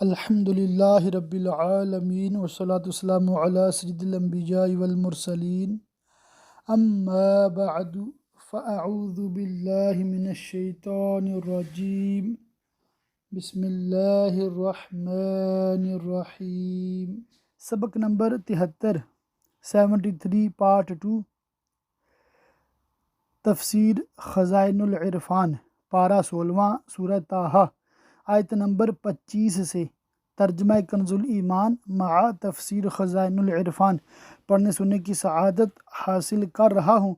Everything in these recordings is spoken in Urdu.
الحمد للہ رب العالمین والصلاة والسلام علی سید الانبیاء والمرسلین اما بعد فاعوذ باللہ من الشیطان الرجیم بسم اللہ الرحمن الرحیم۔ سبق نمبر 73 پارٹ 2 تفسیر خزائن العرفان پارہ 16 سورہ طٰہٰ آیت نمبر 25 سے ترجمہ کنز الایمان مع تفسیر خزائن العرفان پڑھنے سننے کی سعادت حاصل کر رہا ہوں۔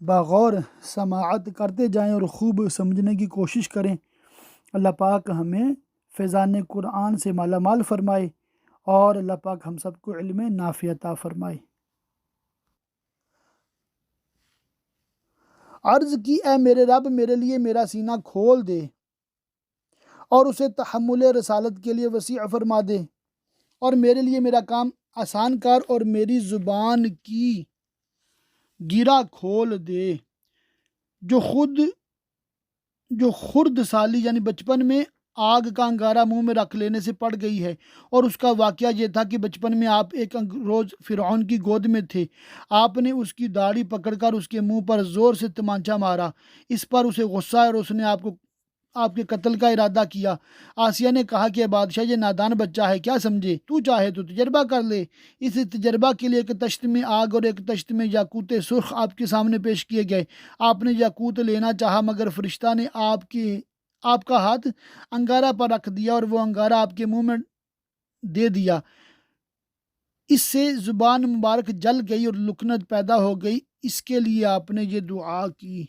بغور سماعت کرتے جائیں اور خوب سمجھنے کی کوشش کریں۔ اللہ پاک ہمیں فیضان قرآن سے مالا مال فرمائے اور اللہ پاک ہم سب کو علم نافع عطا فرمائے۔ عرض کی اے میرے رب، میرے لیے میرا سینہ کھول دے اور اسے تحمل رسالت کے لیے وسیع فرما دے، اور میرے لیے میرا کام آسان کر اور میری زبان کی گرہ کھول دے۔ جو خرد سالی یعنی بچپن میں آگ کا انگارہ منہ میں رکھ لینے سے پڑ گئی ہے، اور اس کا واقعہ یہ تھا کہ بچپن میں آپ ایک روز فرعون کی گود میں تھے۔ آپ نے اس کی داڑھی پکڑ کر اس کے منہ پر زور سے تمانچہ مارا۔ اس پر اسے غصہ آیا اور اس نے آپ کے قتل کا ارادہ کیا۔ آسیہ نے کہا کہ بادشاہ، یہ نادان بچہ ہے، کیا سمجھے؟ تو چاہے تو تجربہ کر لے۔ اس تجربہ کے لیے ایک تشت میں آگ اور ایک تشت میں یاقوت سرخ آپ کے سامنے پیش کیے گئے۔ آپ نے یاقوت لینا چاہا، مگر فرشتہ نے آپ کا ہاتھ انگارہ پر رکھ دیا اور وہ انگارہ آپ کے منہ میں دے دیا۔ اس سے زبان مبارک جل گئی اور لکنت پیدا ہو گئی۔ اس کے لیے آپ نے یہ دعا کی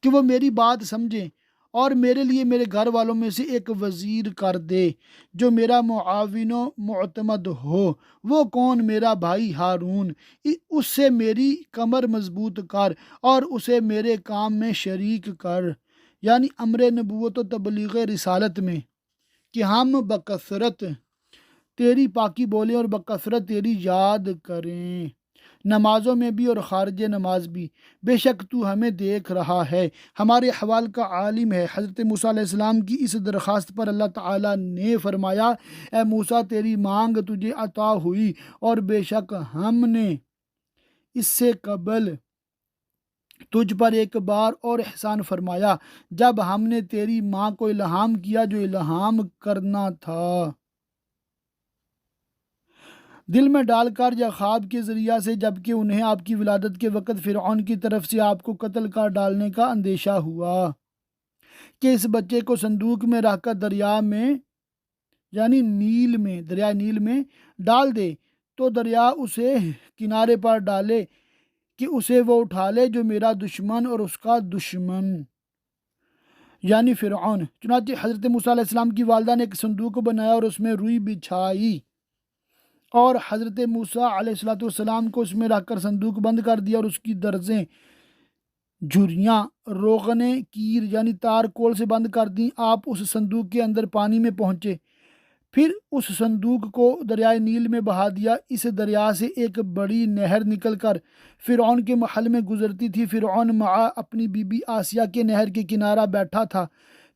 کہ وہ میری بات سمجھیں اور میرے لیے میرے گھر والوں میں سے ایک وزیر کر دے جو میرا معاون و معتمد ہو۔ وہ کون؟ میرا بھائی ہارون۔ اس سے میری کمر مضبوط کر اور اسے میرے کام میں شریک کر، یعنی امر نبوت و تبلیغ رسالت میں، کہ ہم بکثرت تیری پاکی بولیں اور بکثرت تیری یاد کریں، نمازوں میں بھی اور خارج نماز بھی۔ بے شک تو ہمیں دیکھ رہا ہے، ہمارے احوال کا عالم ہے۔ حضرت موسیٰ علیہ السلام کی اس درخواست پر اللہ تعالیٰ نے فرمایا، اے موسیٰ، تیری مانگ تجھے عطا ہوئی، اور بے شک ہم نے اس سے قبل تجھ پر ایک بار اور احسان فرمایا، جب ہم نے تیری ماں کو الہام کیا جو الہام کرنا تھا، دل میں ڈال کر یا خواب کے ذریعہ سے، جبکہ انہیں آپ کی ولادت کے وقت فرعون کی طرف سے آپ کو قتل کر ڈالنے کا اندیشہ ہوا کہ اس بچے کو صندوق میں رکھ کر دریا میں یعنی دریائے نیل میں ڈال دے، تو دریا اسے کنارے پر ڈالے کہ اسے وہ اٹھا لے جو میرا دشمن اور اس کا دشمن یعنی فرعون۔ چنانچہ حضرت موسیٰ علیہ السلام کی والدہ نے ایک صندوق بنایا اور اس میں روئی بچھائی، اور حضرت موسیٰ علیہ السلام کو اس میں رکھ کر صندوق بند کر دیا اور اس کی درزیں، جھریاں، روغنیں کیر یعنی تار کول سے بند کر دیں۔ آپ اس صندوق کے اندر پانی میں پہنچے، پھر اس صندوق کو دریائے نیل میں بہا دیا۔ اس دریا سے ایک بڑی نہر نکل کر فرعون کے محل میں گزرتی تھی۔ فرعون مع اپنی بیوی آسیہ کے نہر کے کنارہ بیٹھا تھا۔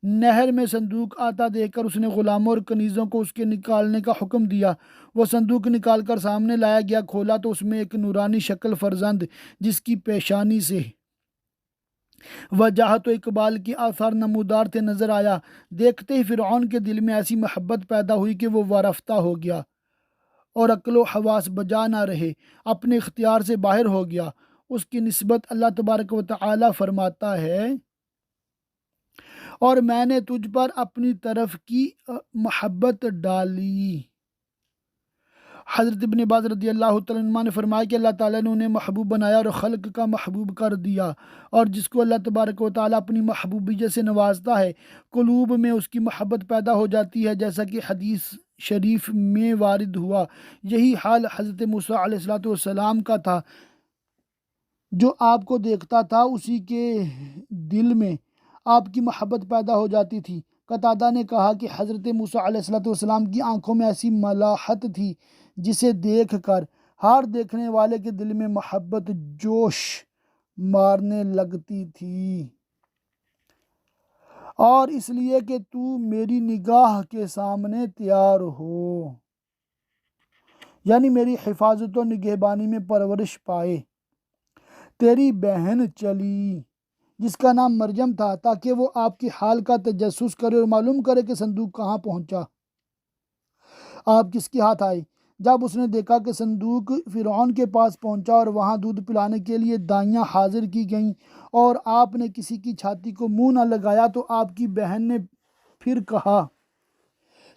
نہر میں صندوق آتا دیکھ کر اس نے غلاموں اور کنیزوں کو اس کے نکالنے کا حکم دیا۔ وہ صندوق نکال کر سامنے لایا گیا، کھولا تو اس میں ایک نورانی شکل فرزند جس کی پیشانی سے وجاہت و اقبال کے آثار نمودار تھے نظر آیا۔ دیکھتے ہی فرعون کے دل میں ایسی محبت پیدا ہوئی کہ وہ وارفتہ ہو گیا اور عقل و حواس بجا نہ رہے، اپنے اختیار سے باہر ہو گیا۔ اس کی نسبت اللہ تبارک و تعالی فرماتا ہے، اور میں نے تجھ پر اپنی طرف کی محبت ڈالی۔ حضرت ابن عباس رضی اللہ تعالیٰ عنہ نے فرمایا کہ اللہ تعالیٰ نے انہیں محبوب بنایا اور خلق کا محبوب کر دیا، اور جس کو اللہ تبارک و تعالیٰ اپنی محبوبیت سے نوازتا ہے، قلوب میں اس کی محبت پیدا ہو جاتی ہے، جیسا کہ حدیث شریف میں وارد ہوا۔ یہی حال حضرت موسیٰ علیہ السلام کا تھا۔ جو آپ کو دیکھتا تھا اسی کے دل میں آپ کی محبت پیدا ہو جاتی تھی۔ قتادہ نے کہا کہ حضرت موسیٰ علیہ السلام کی آنکھوں میں ایسی ملاحت تھی جسے دیکھ کر ہر دیکھنے والے کے دل میں محبت جوش مارنے لگتی تھی۔ اور اس لیے کہ تو میری نگاہ کے سامنے تیار ہو، یعنی میری حفاظت و نگہبانی میں پرورش پائے۔ تیری بہن چلی جس کا نام مریم تھا تاکہ وہ آپ کی حال کا تجسس کرے اور معلوم کرے کہ صندوق کہاں پہنچا، آپ کس کے ہاتھ آئے۔ جب اس نے دیکھا کہ صندوق فرعون کے پاس پہنچا اور وہاں دودھ پلانے کے لیے دائیاں حاضر کی گئیں اور آپ نے کسی کی چھاتی کو منہ نہ لگایا، تو آپ کی بہن نے پھر کہا،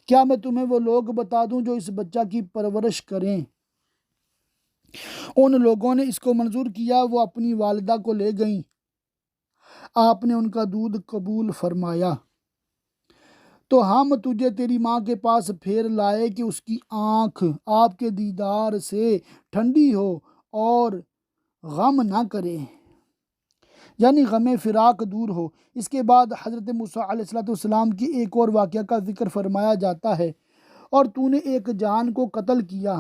کیا میں تمہیں وہ لوگ بتا دوں جو اس بچہ کی پرورش کریں؟ ان لوگوں نے اس کو منظور کیا، وہ اپنی والدہ کو لے گئیں، آپ نے ان کا دودھ قبول فرمایا۔ تو ہم تجھے تیری ماں کے پاس پھیر لائے کہ اس کی آنکھ آپ کے دیدار سے ٹھنڈی ہو اور غم نہ کرے، یعنی غم فراق دور ہو۔ اس کے بعد حضرت موسیٰ علیہ السلام کی ایک اور واقعہ کا ذکر فرمایا جاتا ہے، اور تو نے ایک جان کو قتل کیا۔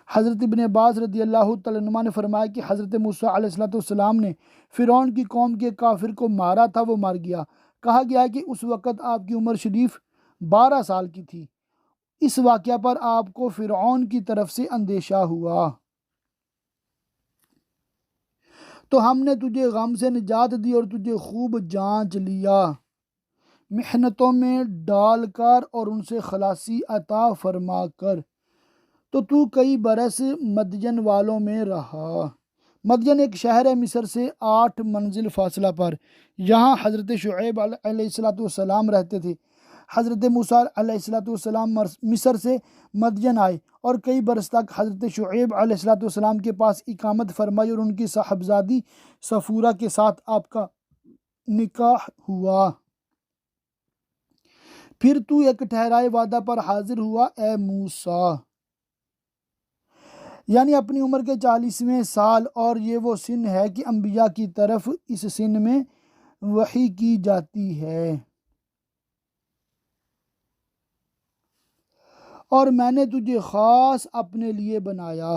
حضرت ابن عباس رضی اللہ تعالیٰ عنہ نے فرمایا کہ حضرت موسیٰ علیہ السلام نے فرعون کی قوم کے کافر کو مارا تھا، وہ مر گیا۔ کہا گیا کہ اس وقت آپ کی عمر شریف 12 سال کی تھی۔ اس واقعہ پر آپ کو فرعون کی طرف سے اندیشہ ہوا، تو ہم نے تجھے غم سے نجات دی اور تجھے خوب جانچ لیا، محنتوں میں ڈال کر اور ان سے خلاصی عطا فرما کر، تو کئی برس مدین والوں میں رہا۔ مدین ایک شہر ہے مصر سے 8 منزل فاصلہ پر، یہاں حضرت شعیب علیہ السلام رہتے تھے۔ حضرت موسیٰ علیہ السلام مصر سے مدین آئے اور کئی برس تک حضرت شعیب علیہ السلام کے پاس اقامت فرمائی، اور ان کی صاحبزادی صفورہ کے ساتھ آپ کا نکاح ہوا۔ پھر تو ایک ٹھہرائے وعدہ پر حاضر ہوا اے موسیٰ، یعنی اپنی عمر کے 40ویں سال، اور یہ وہ سن ہے کہ انبیاء کی طرف اس سن میں وحی کی جاتی ہے، اور میں نے تجھے خاص اپنے لیے بنایا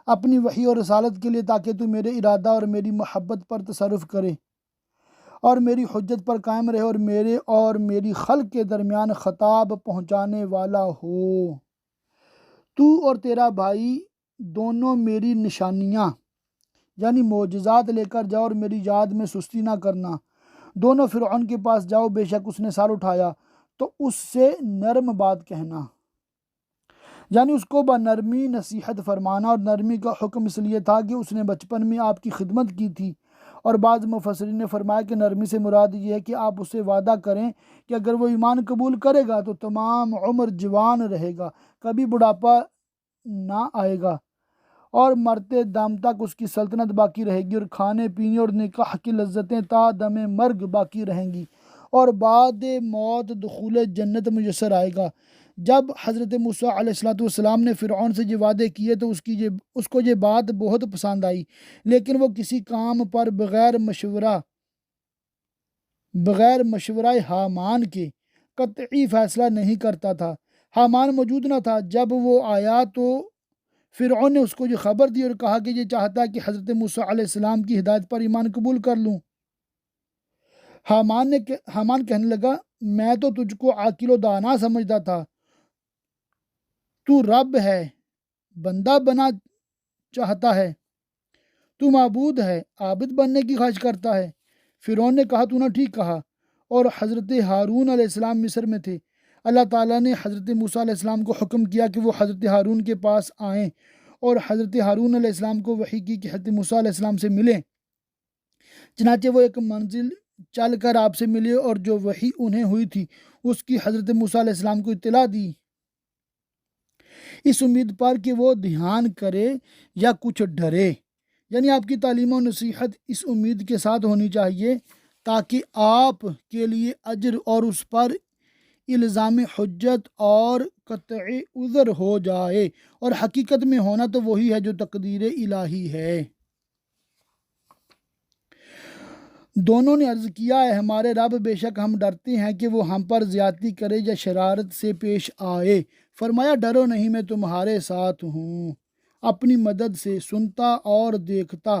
اپنی وحی اور رسالت کے لیے، تاکہ تو میرے ارادہ اور میری محبت پر تصرف کرے اور میری حجت پر قائم رہے، اور میری خلق کے درمیان خطاب پہنچانے والا ہو۔ تو اور تیرا بھائی دونوں میری نشانیاں یعنی معجزات لے کر جاؤ، اور میری یاد میں سستی نہ کرنا۔ دونوں فرعون کے پاس جاؤ، بے شک اس نے سر اٹھایا، تو اس سے نرم بات کہنا، یعنی اس کو بنرمی نصیحت فرمانا، اور نرمی کا حکم اس لیے تھا کہ اس نے بچپن میں آپ کی خدمت کی تھی، اور بعض مفسرین نے فرمایا کہ نرمی سے مراد یہ ہے کہ آپ اس سے وعدہ کریں کہ اگر وہ ایمان قبول کرے گا تو تمام عمر جوان رہے گا، کبھی بڑھاپا نہ آئے گا، اور مرتے دم تک اس کی سلطنت باقی رہے گی، اور کھانے پینے اور نکاح کی لذتیں تا دم مرگ باقی رہیں گی، اور بعد موت دخول جنت میسر آئے گا۔ جب حضرت موسیٰ علیہ السلام نے فرعون سے یہ وعدے کیے تو اس کو یہ بات بہت پسند آئی، لیکن وہ کسی کام پر بغیر مشورہ حامان کے قطعی فیصلہ نہیں کرتا تھا۔ حامان موجود نہ تھا جب وہ آیا، تو فرعون نے اس کو یہ خبر دی اور کہا کہ یہ چاہتا ہے کہ حضرت موسیٰ علیہ السلام کی ہدایت پر ایمان قبول کر لوں۔ حامان کہنے لگا، میں تو تجھ کو عاقل و دانا سمجھتا تھا، تو رب ہے، بندہ بنا چاہتا ہے، تو معبود ہے، عابد بننے کی خواہش کرتا ہے۔ فرعون نے کہا، تو نے ٹھیک کہا۔ اور حضرت ہارون علیہ السلام مصر میں تھے۔ اللہ تعالیٰ نے حضرت موسیٰ علیہ السلام کو حکم کیا کہ وہ حضرت ہارون کے پاس آئیں، اور حضرت ہارون علیہ السلام کو وحی کی کہ حضرت موسیٰ علیہ السلام سے ملیں۔ چنانچہ وہ ایک منزل چل کر آپ سے ملے، اور جو وحی انہیں ہوئی تھی اس کی حضرت موسیٰ علیہ السلام کو اطلاع دی، اس امید پر کہ وہ دھیان کرے یا کچھ ڈرے، یعنی آپ کی تعلیم و نصیحت اس امید کے ساتھ ہونی چاہیے تاکہ آپ کے لیے اجر اور اس پر الزام حجت اور قطع عذر ہو جائے، اور حقیقت میں ہونا تو وہی ہے جو تقدیر الہی ہے۔ دونوں نے عرض کیا، اے ہمارے رب، بے شک ہم ڈرتے ہیں کہ وہ ہم پر زیادتی کرے یا شرارت سے پیش آئے۔ فرمایا، ڈرو نہیں، میں تمہارے ساتھ ہوں، اپنی مدد سے سنتا اور دیکھتا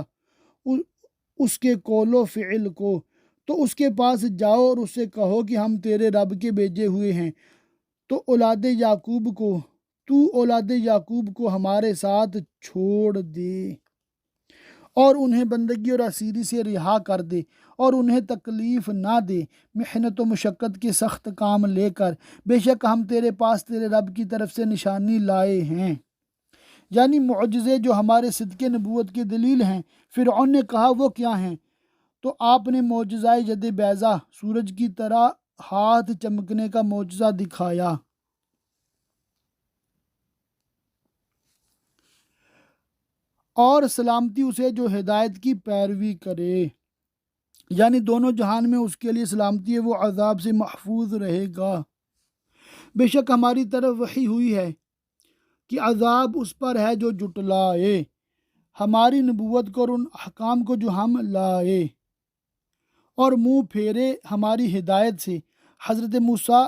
اس کے قول و فعل کو۔ تو اس کے پاس جاؤ اور اس سے کہو کہ ہم تیرے رب کے بھیجے ہوئے ہیں، تو اولاد یعقوب کو ہمارے ساتھ چھوڑ دے اور انہیں بندگی اور اسیری سے رہا کر دے، اور انہیں تکلیف نہ دے محنت و مشقت کے سخت کام لے کر، بے شک ہم تیرے پاس تیرے رب کی طرف سے نشانی لائے ہیں، یعنی معجزے جو ہمارے صدق نبوت کی دلیل ہیں۔ فرعون نے کہا وہ کیا ہیں؟ تو آپ نے معجزۂ ید بیضا، سورج کی طرح ہاتھ چمکنے کا معجزہ دکھایا۔ اور سلامتی اسے جو ہدایت کی پیروی کرے، یعنی دونوں جہان میں اس کے لیے سلامتی ہے، وہ عذاب سے محفوظ رہے گا۔ بے شک ہماری طرف وحی ہوئی ہے کہ عذاب اس پر ہے جو جٹلائے ہماری نبوت کو اور ان احکام کو جو ہم لائے، اور منہ پھیرے ہماری ہدایت سے۔ حضرت موسیٰ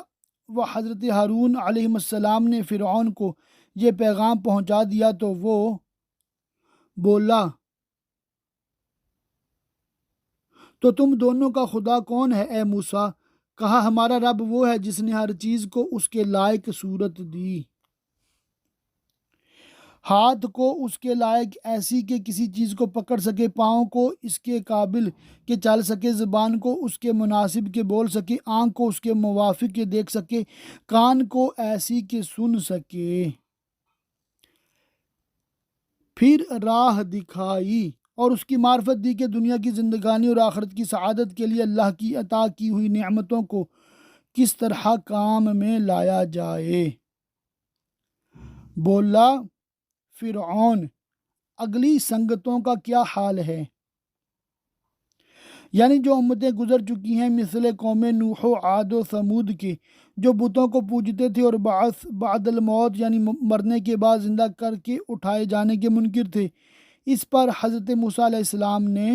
و حضرت ہارون علیہ السلام نے فرعون کو یہ پیغام پہنچا دیا تو وہ بولا، تو تم دونوں کا خدا کون ہے اے موسیٰ؟ کہا ہمارا رب وہ ہے جس نے ہر چیز کو اس کے لائق صورت دی، ہاتھ کو اس کے لائق ایسی کہ کسی چیز کو پکڑ سکے، پاؤں کو اس کے قابل کہ چل سکے، زبان کو اس کے مناسب کہ بول سکے، آنکھ کو اس کے موافق کہ دیکھ سکے، کان کو ایسی کہ سن سکے، پھر راہ دکھائی اور اس کی معرفت دی کہ دنیا کی زندگانی اور آخرت کی سعادت کے لیے اللہ کی عطا کی ہوئی نعمتوں کو کس طرح کام میں لایا جائے۔ بولا فرعون، اگلی سنگتوں کا کیا حال ہے؟ یعنی جو امتیں گزر چکی ہیں مثل قوم نوح و عاد و ثمود کے، جو بتوں کو پوجتے تھے اور بعث بعد الموت یعنی مرنے کے بعد زندہ کر کے اٹھائے جانے کے منکر تھے۔ اس پر حضرت موسیٰ علیہ السلام نے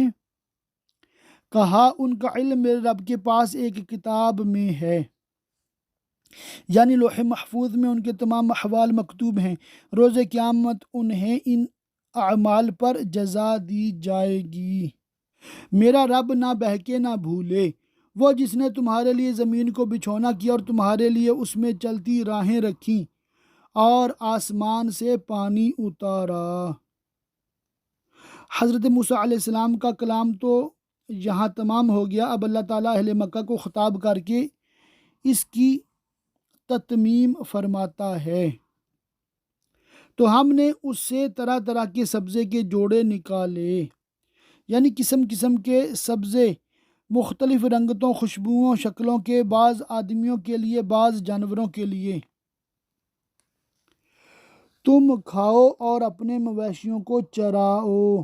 کہا ان کا علم میرے رب کے پاس ایک کتاب میں ہے، یعنی لوح محفوظ میں ان کے تمام احوال مکتوب ہیں، روز قیامت انہیں ان اعمال پر جزا دی جائے گی۔ میرا رب نہ بہکے نہ بھولے، وہ جس نے تمہارے لیے زمین کو بچھونا کیا اور تمہارے لیے اس میں چلتی راہیں رکھیں اور آسمان سے پانی اتارا۔ حضرت موسیٰ علیہ السلام کا کلام تو یہاں تمام ہو گیا۔ اب اللہ تعالیٰ اہل مکہ کو خطاب کر کے اس کی تتمیم فرماتا ہے۔ تو ہم نے اس سے طرح طرح کے سبزے کے جوڑے نکالے، یعنی قسم قسم کے سبزے، مختلف رنگتوں، خوشبوؤں، شکلوں کے، بعض آدمیوں کے لیے بعض جانوروں کے لیے، تم کھاؤ اور اپنے مویشیوں کو چراؤ۔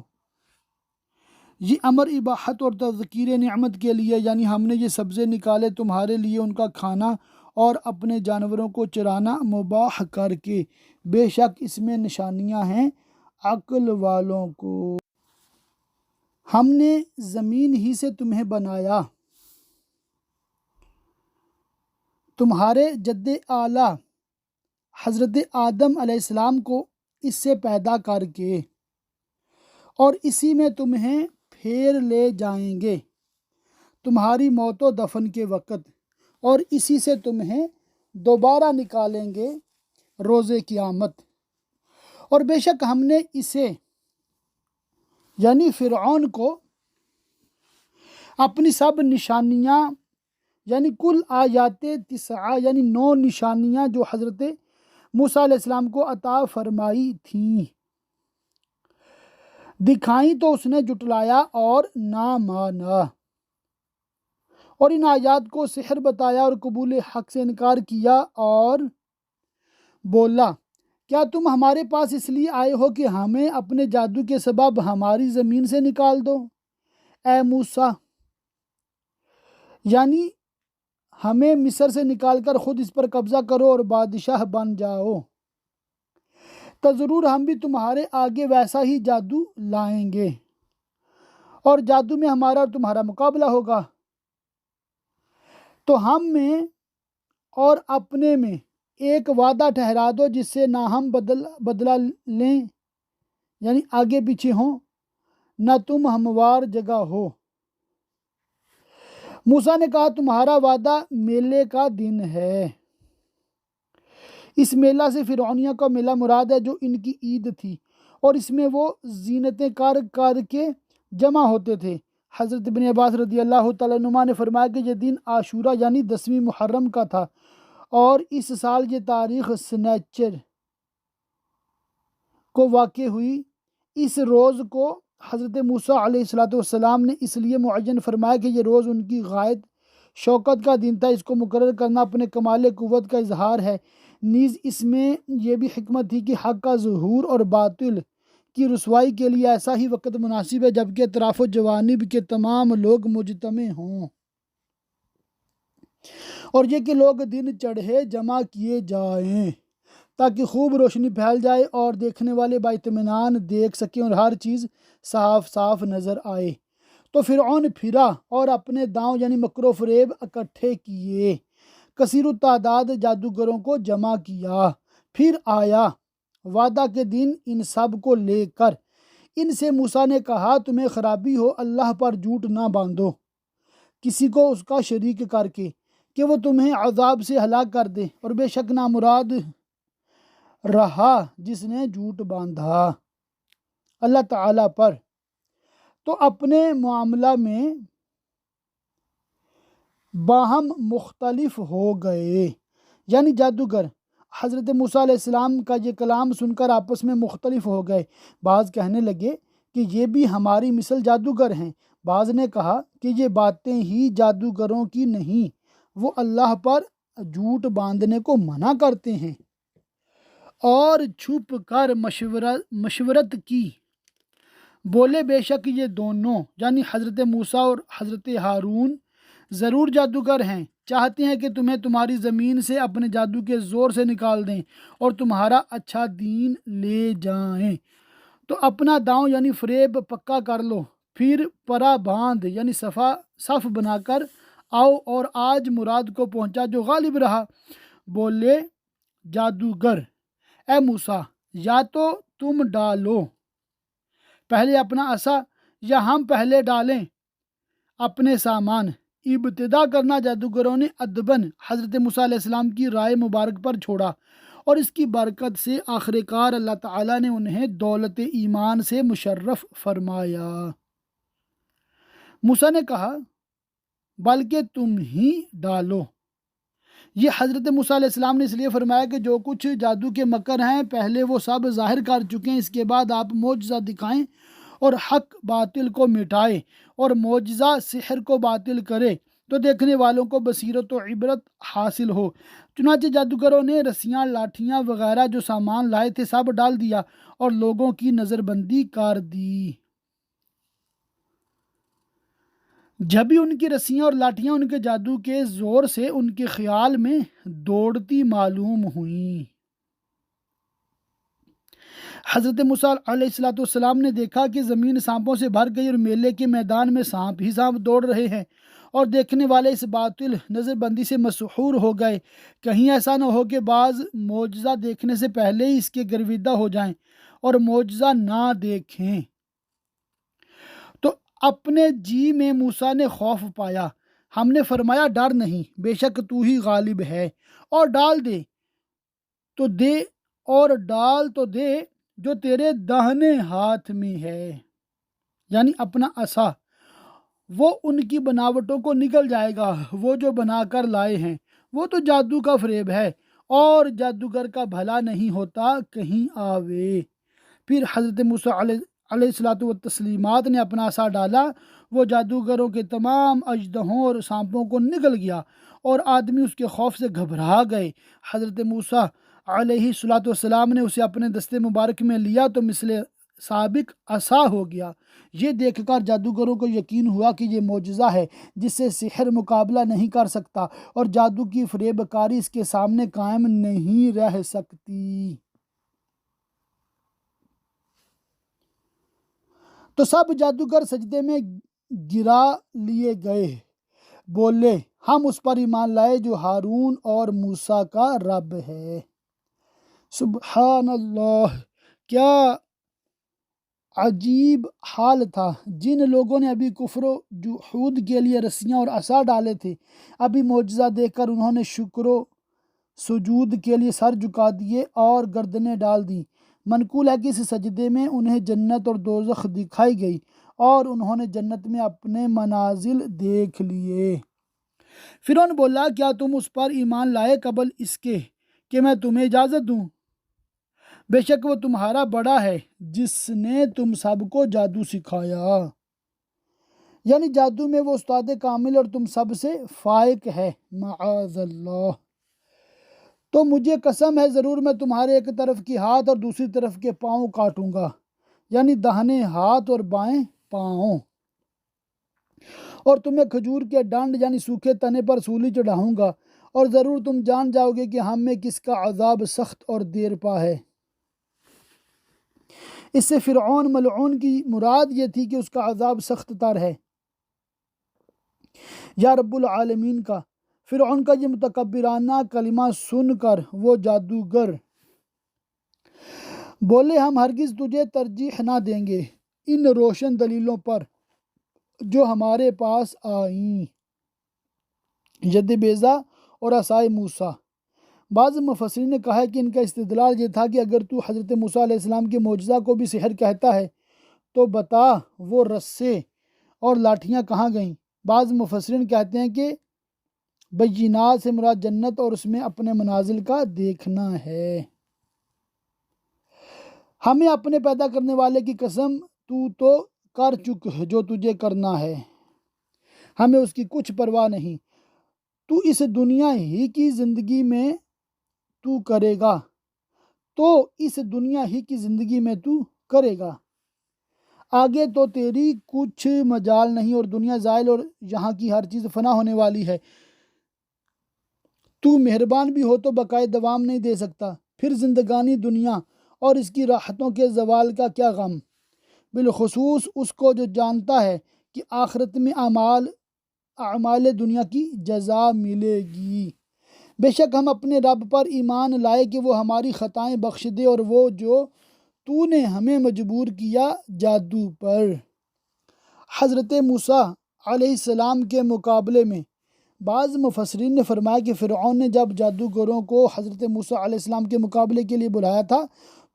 یہ امر اباحت اور تذکیر نعمت کے لیے، یعنی ہم نے یہ سبزے نکالے تمہارے لیے ان کا کھانا اور اپنے جانوروں کو چرانا مباح کر کے، بے شک اس میں نشانیاں ہیں عقل والوں کو۔ ہم نے زمین ہی سے تمہیں بنایا، تمہارے جد اعلیٰ حضرت آدم علیہ السلام کو اس سے پیدا کر کے، اور اسی میں تمہیں پھیر لے جائیں گے تمہاری موت و دفن کے وقت، اور اسی سے تمہیں دوبارہ نکالیں گے روز قیامت۔ اور بے شک ہم نے اسے یعنی فرعون کو اپنی سب نشانیاں یعنی کل آیات 9 یعنی 9 نشانیاں جو حضرت موسیٰ علیہ السلام کو عطا فرمائی تھیں دکھائیں، تو اس نے جٹلایا اور نہ مانا، اور ان آیات کو سحر بتایا اور قبول حق سے انکار کیا، اور بولا کیا تم ہمارے پاس اس لیے آئے ہو کہ ہمیں اپنے جادو کے سبب ہماری زمین سے نکال دو؟ اے موسیٰ، یعنی ہمیں مصر سے نکال کر خود اس پر قبضہ کرو اور بادشاہ بن جاؤ، تو ضرور ہم بھی تمہارے آگے ویسا ہی جادو لائیں گے، اور جادو میں ہمارا اور تمہارا مقابلہ ہوگا۔ تو ہم میں اور اپنے میں ایک وعدہ ٹھہرا دو جس سے نہ ہم بدلہ لیں یعنی آگے پیچھے ہوں، نہ تم ہموار جگہ ہو۔ موسیٰ نے کہا تمہارا وعدہ میلے کا دن ہے۔ اس میلہ سے فرعونیہ کا میلہ مراد ہے جو ان کی عید تھی، اور اس میں وہ زینتیں کر کے جمع ہوتے تھے۔ حضرت ابن عباس رضی اللہ تعالیٰ عنہما نے فرمایا کہ یہ دن عاشورہ یعنی 10ویں محرم کا تھا، اور اس سال یہ تاریخ سنیچر کو واقع ہوئی۔ اس روز کو حضرت موسیٰ علیہ السلام نے اس لیے معین فرمایا کہ یہ روز ان کی غایت شوکت کا دن تھا۔ اس کو مقرر کرنا اپنے کمال قوت کا اظہار ہے۔ نیز اس میں یہ بھی حکمت تھی کہ حق کا ظہور اور باطل کی رسوائی کے لیے ایسا ہی وقت مناسب ہے جبکہ اطراف و جوانب کے تمام لوگ مجتمع ہوں، اور یہ کہ لوگ دن چڑھے جمع کیے جائیں تاکہ خوب روشنی پھیل جائے اور دیکھنے والے باطمینان دیکھ سکیں اور ہر چیز صاف صاف نظر آئے۔ تو فرعون پھرا اور اپنے داؤں یعنی مکر و فریب اکٹھے کیے، کثیر التعداد جادوگروں کو جمع کیا، پھر آیا وعدہ کے دن ان سب کو لے کر۔ ان سے موسیٰ نے کہا تمہیں خرابی ہو، اللہ پر جھوٹ نہ باندھو کسی کو اس کا شریک کر کے کہ وہ تمہیں عذاب سے ہلاک کر دے، اور بے شک نامراد رہا جس نے جھوٹ باندھا اللہ تعالیٰ پر۔ تو اپنے معاملہ میں باہم مختلف ہو گئے، یعنی جادوگر حضرت موسیٰ علیہ السلام کا یہ کلام سن کر آپس میں مختلف ہو گئے۔ بعض کہنے لگے کہ یہ بھی ہماری مثل جادوگر ہیں، بعض نے کہا کہ یہ باتیں ہی جادوگروں کی نہیں، وہ اللہ پر جھوٹ باندھنے کو منع کرتے ہیں۔ اور چھپ کر مشورت کی، بولے بے شک یہ دونوں یعنی حضرت موسیٰ اور حضرت ہارون ضرور جادوگر ہیں، چاہتے ہیں کہ تمہیں تمہاری زمین سے اپنے جادو کے زور سے نکال دیں اور تمہارا اچھا دین لے جائیں۔ تو اپنا داؤں یعنی فریب پکا کر لو، پھر پرا باندھ یعنی صف بنا کر آؤ، اور آج مراد کو پہنچا جو غالب رہا۔ بولے جادوگر اے موسیٰ، یا تو تم ڈالو پہلے اپنا عصا یا ہم پہلے ڈالیں اپنے سامان۔ ابتدا کرنا جادوگروں نے ادباً حضرت موسیٰ علیہ السلام کی رائے مبارک پر چھوڑا، اور اس کی برکت سے آخر کار اللہ تعالیٰ نے انہیں دولت ایمان سے مشرف فرمایا۔ موسیٰ نے کہا بلکہ تم ہی ڈالو۔ یہ حضرت موسیٰ علیہ السلام نے اس لیے فرمایا کہ جو کچھ جادو کے مکر ہیں پہلے وہ سب ظاہر کر چکے ہیں، اس کے بعد آپ معجزہ دکھائیں اور حق باطل کو مٹائے، اور معجزہ سحر کو باطل کرے تو دیکھنے والوں کو بصیرت و عبرت حاصل ہو۔ چنانچہ جادوگروں نے رسیاں، لاٹھیاں وغیرہ جو سامان لائے تھے سب ڈال دیا اور لوگوں کی نظر بندی کر دی۔ جبھی ان کی رسیاں اور لاٹھیاں ان کے جادو کے زور سے ان کے خیال میں دوڑتی معلوم ہوئیں۔ حضرت موسیٰ علیہ السلام نے دیکھا کہ زمین سانپوں سے بھر گئی اور میلے کے میدان میں سانپ ہی سانپ دوڑ رہے ہیں، اور دیکھنے والے اس باطل نظر بندی سے مسحور ہو گئے۔ کہیں ایسا نہ ہو کہ بعض معجزہ دیکھنے سے پہلے ہی اس کے گرویدہ ہو جائیں اور معجزہ نہ دیکھیں۔ تو اپنے جی میں موسیٰ نے خوف پایا۔ ہم نے فرمایا ڈر نہیں، بے شک تو ہی غالب ہے، اور ڈال دے تو دے، اور ڈال تو دے جو تیرے داہنے ہاتھ میں ہے، یعنی اپنا عصا، وہ ان کی بناوٹوں کو نکل جائے گا، وہ جو بنا کر لائے ہیں وہ تو جادو کا فریب ہے، اور جادوگر کا بھلا نہیں ہوتا کہیں آوے۔ پھر حضرت موسیٰ علیہ السلام نے اپنا عصا ڈالا، وہ جادوگروں کے تمام اژدہوں اور سانپوں کو نگل گیا، اور آدمی اس کے خوف سے گھبرا گئے۔ حضرت موسیٰ علیہ السلام نے اسے اپنے دستے مبارک میں لیا تو مثل سابق عصا ہو گیا۔ یہ دیکھ کر جادوگروں کو یقین ہوا کہ یہ معجزہ ہے جس سے سحر مقابلہ نہیں کر سکتا، اور جادو کی فریب کاری اس کے سامنے قائم نہیں رہ سکتی۔ تو سب جادوگر سجدے میں گرا لیے گئے، بولے ہم اس پر ایمان لائے جو ہارون اور موسیٰ کا رب ہے۔ سبحان اللہ، کیا عجیب حال تھا۔ جن لوگوں نے ابھی کفر و جحود کے لیے رسیاں اور عصا ڈالے تھے، ابھی معجزہ دیکھ کر انہوں نے شکر و سجود کے لیے سر جھکا دیے اور گردنیں ڈال دیں۔ منقول ہے کہ اس سجدے میں انہیں جنت اور دوزخ دکھائی گئی اور انہوں نے جنت میں اپنے منازل دیکھ لیے۔ فرعون بولا، کیا تم اس پر ایمان لائے قبل اس کے کہ میں تمہیں اجازت دوں؟ بے شک وہ تمہارا بڑا ہے جس نے تم سب کو جادو سکھایا، یعنی جادو میں وہ استاد کامل اور تم سب سے فائق ہے، معاذ اللہ۔ تو مجھے قسم ہے ضرور میں تمہارے ایک طرف کی ہاتھ اور دوسری طرف کے پاؤں کاٹوں گا، یعنی داہنے ہاتھ اور بائیں پاؤں، اور تمہیں کھجور کے ڈانڈ یعنی سوکھے تنے پر سولی چڑھاؤں گا، اور ضرور تم جان جاؤ گے کہ ہم میں کس کا عذاب سخت اور دیر پا ہے۔ اس سے فرعون ملعون کی مراد یہ تھی کہ اس کا عذاب سخت تر ہے، یا رب العالمین کا۔ فرعون کا یہ متکبرانہ کلمہ سن کر وہ جادوگر بولے، ہم ہرگز تجھے ترجیح نہ دیں گے ان روشن دلیلوں پر جو ہمارے پاس آئیں، ید بیضا اور عصائے موسیٰ۔ بعض مفسرین نے کہا ہے کہ ان کا استدلال یہ تھا کہ اگر تو حضرت موسیٰ علیہ السلام کے معجزہ کو بھی سحر کہتا ہے تو بتا وہ رسے اور لاٹھیاں کہاں گئیں۔ بعض مفسرین کہتے ہیں کہ بینات سے مراد جنت اور اس میں اپنے منازل کا دیکھنا ہے۔ ہمیں اپنے پیدا کرنے والے کی قسم، تو کر چک جو تجھے کرنا ہے، ہمیں اس کی کچھ پرواہ نہیں۔ تو اس دنیا ہی کی زندگی میں تو کرے گا، آگے تو تیری کچھ مجال نہیں، اور دنیا زائل اور یہاں کی ہر چیز فنا ہونے والی ہے۔ تو مہربان بھی ہو تو بقائے دوام نہیں دے سکتا، پھر زندگانی دنیا اور اس کی راحتوں کے زوال کا کیا غم، بالخصوص اس کو جو جانتا ہے کہ آخرت میں اعمال دنیا کی جزا ملے گی۔ بے شک ہم اپنے رب پر ایمان لائے کہ وہ ہماری خطائیں بخش دے، اور وہ جو تو نے ہمیں مجبور کیا جادو پر۔ حضرت موسیٰ علیہ السلام کے مقابلے میں بعض مفسرین نے فرمایا کہ فرعون نے جب جادوگروں کو حضرت موسیٰ علیہ السلام کے مقابلے کے لیے بلایا تھا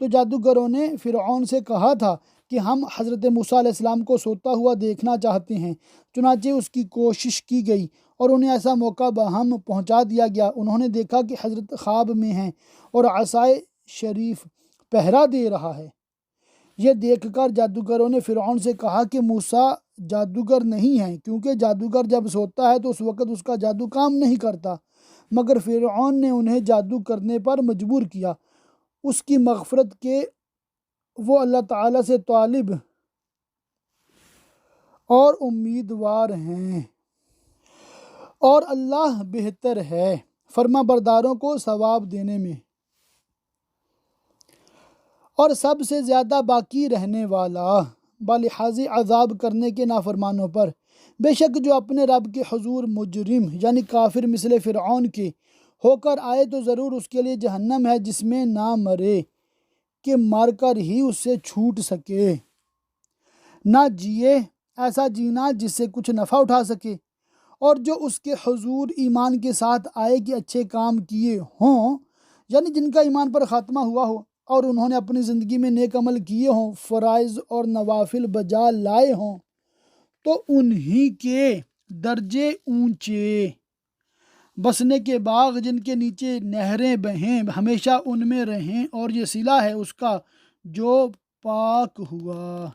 تو جادوگروں نے فرعون سے کہا تھا کہ ہم حضرت موسیٰ علیہ السلام کو سوتا ہوا دیکھنا چاہتے ہیں۔ چنانچہ اس کی کوشش کی گئی اور انہیں ایسا موقع بہم پہنچا دیا گیا۔ انہوں نے دیکھا کہ حضرت خواب میں ہیں اور عصائے شریف پہرا دے رہا ہے۔ یہ دیکھ کر جادوگروں نے فرعون سے کہا کہ موسیٰ جادوگر نہیں ہیں، کیونکہ جادوگر جب سوتا ہے تو اس وقت اس کا جادو کام نہیں کرتا۔ مگر فرعون نے انہیں جادو کرنے پر مجبور کیا۔ اس کی مغفرت کے وہ اللہ تعالیٰ سے طالب اور امیدوار ہیں، اور اللہ بہتر ہے فرما برداروں کو ثواب دینے میں، اور سب سے زیادہ باقی رہنے والا بلحاظ عذاب کرنے کے نافرمانوں پر۔ بے شک جو اپنے رب کے حضور مجرم یعنی کافر مثل فرعون کے ہو کر آئے تو ضرور اس کے لیے جہنم ہے جس میں نہ مرے کہ مر کر ہی اس سے چھوٹ سکے، نہ جیے ایسا جینا جس سے کچھ نفع اٹھا سکے، اور جو اس کے حضور ایمان کے ساتھ آئے کہ اچھے کام کیے ہوں، یعنی جن کا ایمان پر خاتمہ ہوا ہو اور انہوں نے اپنی زندگی میں نیک عمل کیے ہوں، فرائض اور نوافل بجا لائے ہوں، تو انہی کے درجے اونچے، بسنے کے باغ جن کے نیچے نہریں بہیں، ہمیشہ ان میں رہیں، اور یہ صلہ ہے اس کا جو پاک ہوا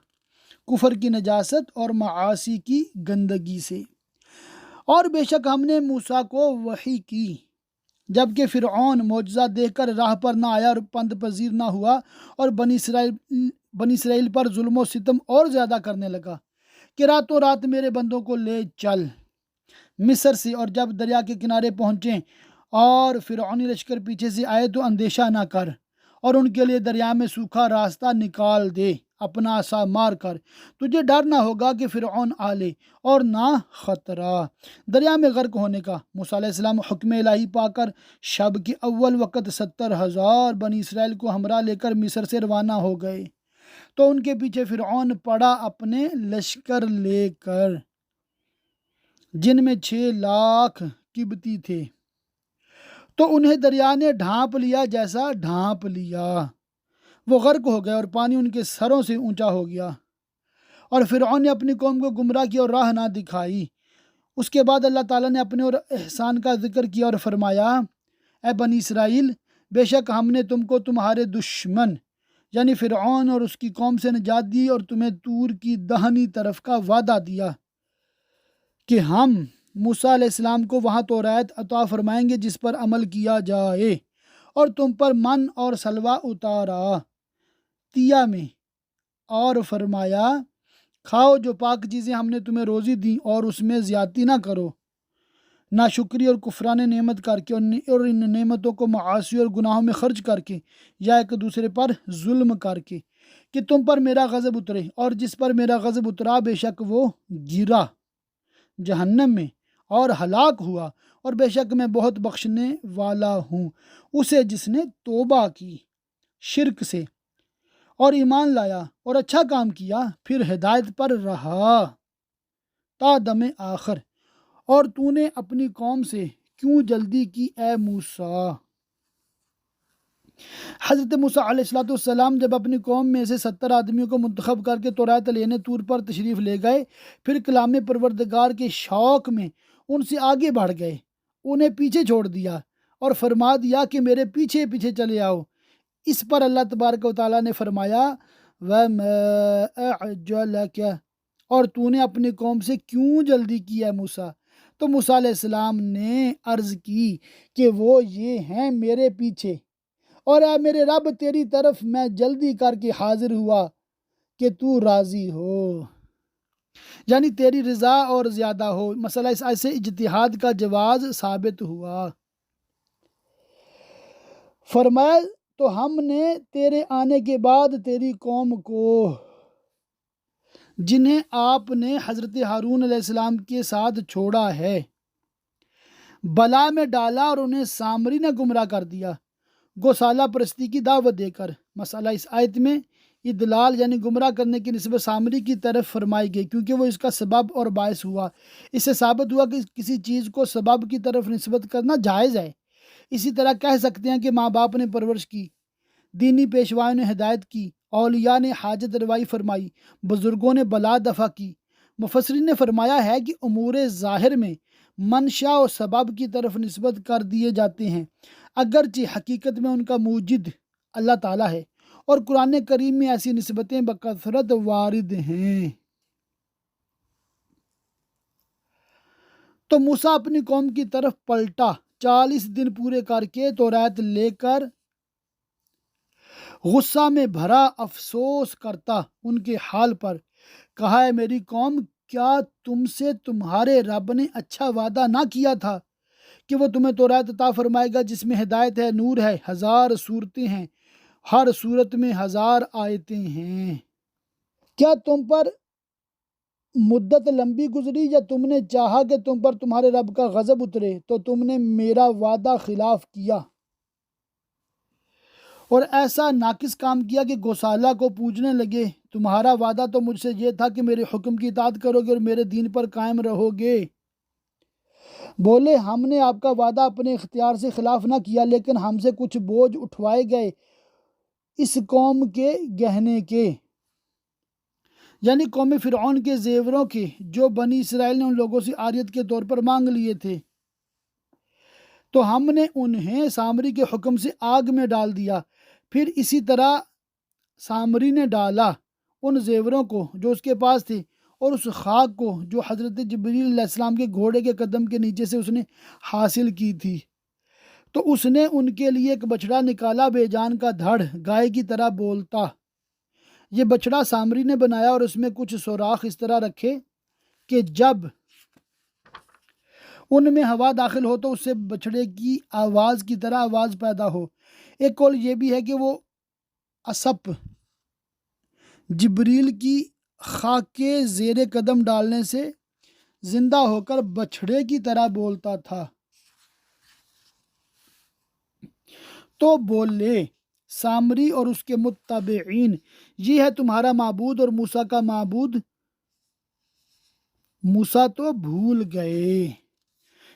کفر کی نجاست اور معاصی کی گندگی سے۔ اور بے شک ہم نے موسیٰ کو وحی کی جبکہ فرعون معجزہ دیکھ کر راہ پر نہ آیا اور پند پذیر نہ ہوا، اور بنی اسرائیل پر ظلم و ستم اور زیادہ کرنے لگا کہ راتوں رات میرے بندوں کو لے چل مصر سے، اور جب دریا کے کنارے پہنچیں اور فرعونی لشکر پیچھے سے آئے تو اندیشہ نہ کر، اور ان کے لیے دریا میں سوکھا راستہ نکال دے اپنا عصا مار کر، تجھے ڈر نہ ہوگا کہ فرعون آ لے اور نہ خطرہ دریا میں غرق ہونے کا۔ موسیٰ علیہ السلام حکم الہی پا کر شب کے اول وقت 70,000 بنی اسرائیل کو ہمراہ لے کر مصر سے روانہ ہو گئے۔ تو ان کے پیچھے فرعون پڑا اپنے لشکر لے کر، جن میں 6 لاکھ قبطی تھے، تو انہیں دریا نے ڈھانپ لیا جیسا ڈھانپ لیا، وہ غرق ہو گئے اور پانی ان کے سروں سے اونچا ہو گیا، اور فرعون نے اپنی قوم کو گمراہ کیا اور راہ نہ دکھائی۔ اس کے بعد اللہ تعالیٰ نے اپنے اور احسان کا ذکر کیا اور فرمایا، اے بنی اسرائیل، بے شک ہم نے تم کو تمہارے دشمن یعنی فرعون اور اس کی قوم سے نجات دی، اور تمہیں طور کی دہنی طرف کا وعدہ دیا کہ ہم موسیٰ علیہ السلام کو وہاں توریت عطا فرمائیں گے جس پر عمل کیا جائے، اور تم پر من اور سلوہ اتارا تیا میں، اور فرمایا کھاؤ جو پاک چیزیں ہم نے تمہیں روزی دیں، اور اس میں زیادتی نہ کرو، ناشکری اور کفران نعمت کر کے، اور ان نعمتوں کو معاصی اور گناہوں میں خرچ کر کے، یا ایک دوسرے پر ظلم کر کے، کہ تم پر میرا غضب اترے، اور جس پر میرا غضب اترا بے شک وہ گرا جہنم میں اور ہلاک ہوا، اور بے شک میں بہت بخشنے والا ہوں اسے جس نے توبہ کی شرک سے اور ایمان لایا اور اچھا کام کیا، پھر ہدایت پر رہا تا دم آخر۔ اور تو نے اپنی قوم سے کیوں جلدی کی اے موسیٰ؟ حضرت موسیٰ علیہ السلام جب اپنی قوم میں سے 70 آدمیوں کو منتخب کر کے توریت لینے طور پر تشریف لے گئے، پھر کلام پروردگار کے شوق میں ان سے آگے بڑھ گئے، انہیں پیچھے چھوڑ دیا اور فرما دیا کہ میرے پیچھے پیچھے چلے آؤ۔ اس پر اللہ تبارک و تعالیٰ نے فرمایا وَمَا أَعْجَلَكَ، اور تو نے اپنی قوم سے کیوں جلدی کی ہے موسیٰ؟ تو موسیٰ علیہ السلام نے عرض کی کہ وہ یہ ہیں میرے پیچھے، اور اے میرے رب تیری طرف میں جلدی کر کے حاضر ہوا کہ تو راضی ہو، یعنی تیری رضا اور زیادہ ہو۔ مسئلہ اس ایسے اجتہاد کا جواز ثابت ہوا۔ فرمایا تو ہم نے تیرے آنے کے بعد تیری قوم کو، جنہیں آپ نے حضرت ہارون علیہ السلام کے ساتھ چھوڑا ہے، بلا میں ڈالا اور انہیں سامری نے گمراہ کر دیا گوسالہ پرستی کی دعوت دے کر۔ مسئلہ اس آیت میں ادلال یعنی گمراہ کرنے کی نسبت سامری کی طرف فرمائی گئی، کیونکہ وہ اس کا سبب اور باعث ہوا۔ اس سے ثابت ہوا کہ کسی چیز کو سبب کی طرف نسبت کرنا جائز ہے۔ اسی طرح کہہ سکتے ہیں کہ ماں باپ نے پرورش کی، دینی پیشوائوں نے ہدایت کی، اولیاء نے حاجت روائی فرمائی، بزرگوں نے بلا دفع کی۔ مفسرین نے فرمایا ہے کہ امور ظاہر میں منشا و سبب کی طرف نسبت کر دیے جاتے ہیں، اگرچہ حقیقت میں ان کا موجد اللہ تعالیٰ ہے، اور قرآن کریم میں ایسی نسبتیں بکثرت وارد ہیں۔ تو موسیٰ اپنی قوم کی طرف پلٹا، 40 دن پورے کر کے توریت لے کر غصہ میں بھرا افسوس کرتا ان کے حال پر، کہا اے میری قوم، کیا تم سے تمہارے رب نے اچھا وعدہ نہ کیا تھا کہ وہ تمہیں توریت عطا فرمائے گا جس میں ہدایت ہے، نور ہے، 1000 صورتیں ہیں، ہر صورت میں 1000 آیتیں ہیں؟ کیا تم پر مدت لمبی گزری یا تم نے چاہا کہ تم پر تمہارے رب کا غضب اترے تو تم نے میرا وعدہ خلاف کیا اور ایسا ناقص کام کیا کہ گوسالہ کو پوجنے لگے؟ تمہارا وعدہ تو مجھ سے یہ تھا کہ میرے حکم کی اطاعت کرو گے اور میرے دین پر قائم رہو گے۔ بولے ہم نے آپ کا وعدہ اپنے اختیار سے خلاف نہ کیا، لیکن ہم سے کچھ بوجھ اٹھوائے گئے اس قوم کے گہنے کے، یعنی قوم فرعون کے زیوروں کے، جو بنی اسرائیل نے ان لوگوں سے عاریت کے طور پر مانگ لیے تھے، تو ہم نے انہیں سامری کے حکم سے آگ میں ڈال دیا۔ پھر اسی طرح سامری نے ڈالا ان زیوروں کو جو اس کے پاس تھے، اور اس خاک کو جو حضرت جبریل علیہ السلام کے گھوڑے کے قدم کے نیچے سے اس نے حاصل کی تھی، تو اس نے ان کے لیے ایک بچڑا نکالا بے جان کا دھڑ، گائے کی طرح بولتا۔ یہ بچڑا سامری نے بنایا اور اس میں کچھ سوراخ اس طرح رکھے کہ جب ان میں ہوا داخل ہو تو اس سے بچڑے کی آواز کی طرح آواز پیدا ہو۔ ایک قول یہ بھی ہے کہ وہ اسپ جبریل کی خاک کے زیر قدم ڈالنے سے زندہ ہو کر بچڑے کی طرح بولتا تھا۔ تو بولے سامری اور اس کے متبعین، یہ ہے تمہارا معبود اور موسیٰ کا معبود۔ موسیٰ تو بھول گئے،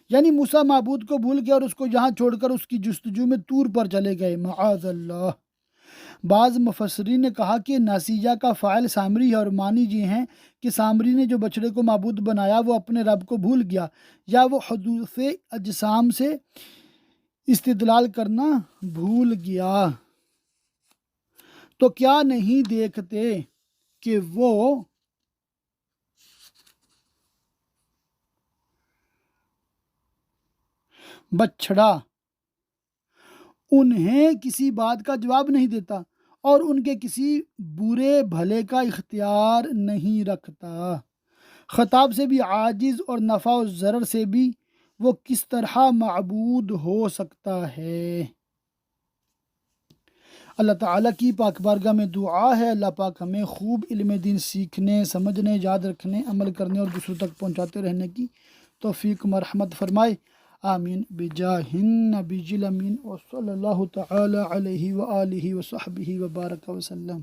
یعنی موسیٰ معبود کو بھول گئے اور اس کو یہاں چھوڑ کر اس کی جستجو میں طور پر چلے گئے، معاذ اللہ۔ بعض مفسرین نے کہا کہ ناسیہ کا فاعل سامری ہے، اور معنی یہ ہیں کہ سامری نے جو بچڑے کو معبود بنایا وہ اپنے رب کو بھول گیا، یا وہ حدوث اجسام سے استدلال کرنا بھول گیا۔ تو کیا نہیں دیکھتے کہ وہ بچڑا انہیں کسی بات کا جواب نہیں دیتا اور ان کے کسی برے بھلے کا اختیار نہیں رکھتا۔ خطاب سے بھی عاجز اور نفع و ضرر سے بھی وہ کس طرح معبود ہو سکتا ہے؟ اللہ تعالیٰ کی پاک بارگاہ میں دعا ہے اللہ پاک ہمیں خوب علم دین سیکھنے، سمجھنے، یاد رکھنے، عمل کرنے اور دوسروں تک پہنچاتے رہنے کی توفیق مرحمت فرمائے، آمین بجاہ النبی الامین وصلی اللہ تعالی علیہ وآلہ وصحبہ وبارک وسلم۔